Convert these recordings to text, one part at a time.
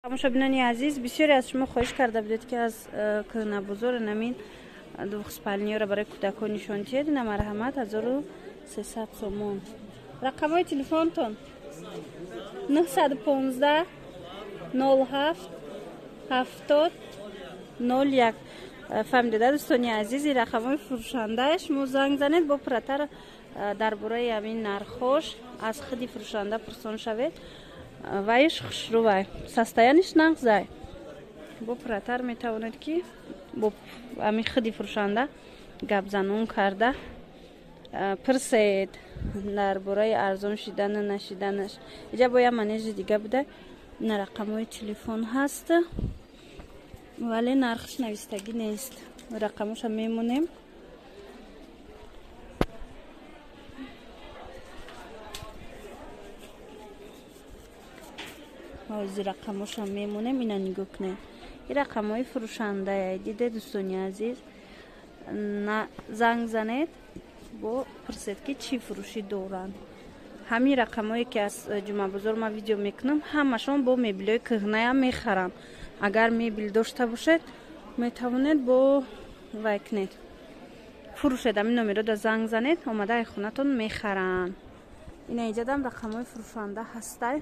тамошобинони азиз, бисёре аз шумо хоҳиш карда будед ки аз кӯҳнабозор намин духспалниёро барои кӯдакон нишон диҳед. Ина марҳамат 1300 сомон. Рақамҳои телефонтон 915 07 70 01. фаҳмида дӯстони азиз, ин рақамҳои фурӯшандааш. Шумо занг занед бо пурратар дар бораи ҳамин нархош аз худи фурӯшанда пурсон шавед. вайш хушрӯвай састаяниш нағзай бо пурратар метавонед ки бо ҳамин худи фурӯшанда гапзанон карда пурсед дар бораи арзон шидану нашиданаш. иҷа бо як манежи дига буда. ина рақамҳои телефон ҳаст, вале нархш навистагӣ нест. рақамоша мемонем. ҳозир рақамоша мемонем. ина нигоҳ кунед. ин рақамҳои фурӯшандаи диде дӯстони азиз. занг занед бо пурсед ки чӣ фурӯшӣ доранд. ҳамин рақамҳое ки аз ҷумъабозор ман видео мекунам, ҳамашон бо мебелҳои кӯҳнаам мехарам. агар мебел дошта бошед метавонед бо вай кунед, фурӯшед. ҳамин номерода занг занед, омадаи хонатон мехаранд. ина иҷадам рақамҳои фурӯшанда ҳастай.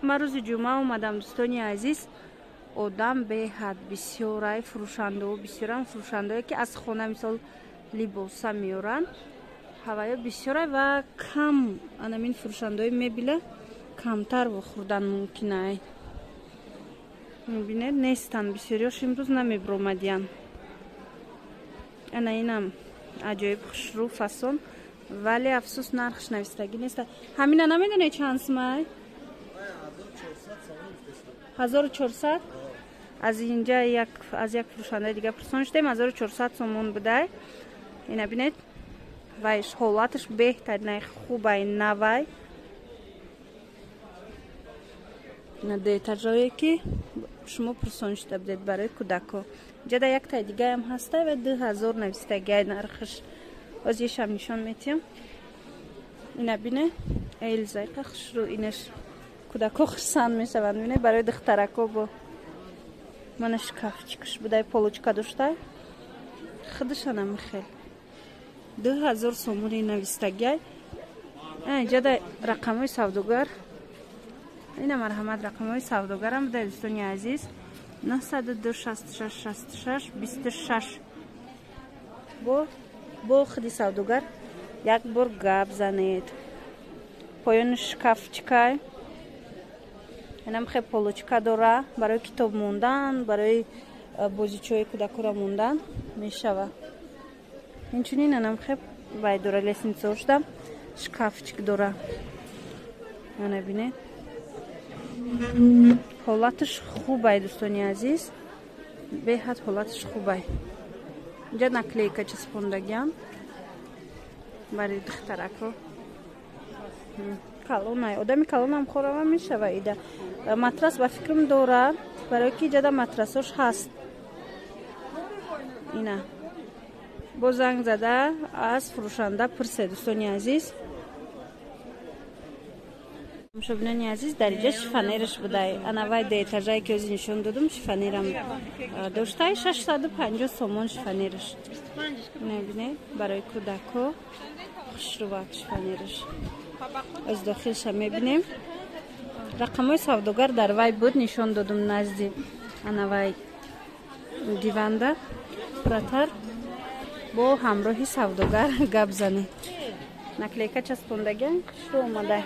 ман рӯзи ҷумъа омадам дӯстони азиз. одам беҳад бисёрай фурӯшандао бисёрам фурӯшандаое ки аз хона мисол либоса меоранд. ҳаваё бисёрай ва кам анамин фурӯшандаои мебела камтар вохӯрдан мумкинай. мебинед нестанд бисёриёш имрӯз намебиромадиянд. ана инам аҷоиб хушрӯ фасон, вале афсӯс нархш навистагӣ нест. ҳамина намедонед чанд сумай? 1400. аз инҷа аз як фурӯшандаи дига пурсон шудем. 1400 сомон будай. ина бинед вайш ҳолаташ беҳтаринай хубай навай. ина дуэтажое ки шумо пурсон шуда будед барои кӯдако. ҷада яктаи дигаам ҳастай ва 2000 навистагиай нархаш. озишам нишон метиҳам. ина бине элзайқа хушрӯ. инаш кӯдако хушсанд мешаванд. бине барои духтарако бо мана шкафчикаш будай полочка доштай. худашанам хел 2000 сомони навистагиай. ҷада рақамҳои савдогар. ина марҳамат рақамҳои савдогарам будай дӯстони азиз. 902 66 66 26. бо худи савдогар як бор гап занед. поёни шкафчикай. инам хе полочка дора барои китоб мондан, барои бозичаҳои кӯдакора мондан мешава. инчунин анам хе вай дора лесница шудам шкафчик дора. ана бинед ҳолаташ хубай дӯстони азиз, беҳад ҳолаташ хубай. инҷа наклейка часпондагиам барои духтарако. калонай одами калонам хорава мешава. ида матрас ба фикрам дорад, барои ки ҷада матрасош ҳаст. ина бо занг зада аз фурӯшанда пурсе дӯстони азиз. тамошобинони азиз, дар иҷа шифонераш будай. ана вай дуэтажае ки ҳозир нишон додам шифонерам доштай. 650 сомон шифонераш. ина бинед барои кӯдако хушрӯват шифонераш. аз дохилша мебинем. рақамҳои савдогар дар вай буд нишон додам назди ана вай диванда. пурратар бо ҳамроҳи савдогар гап занед. наклейка часпондагиам хушрӯ омадай.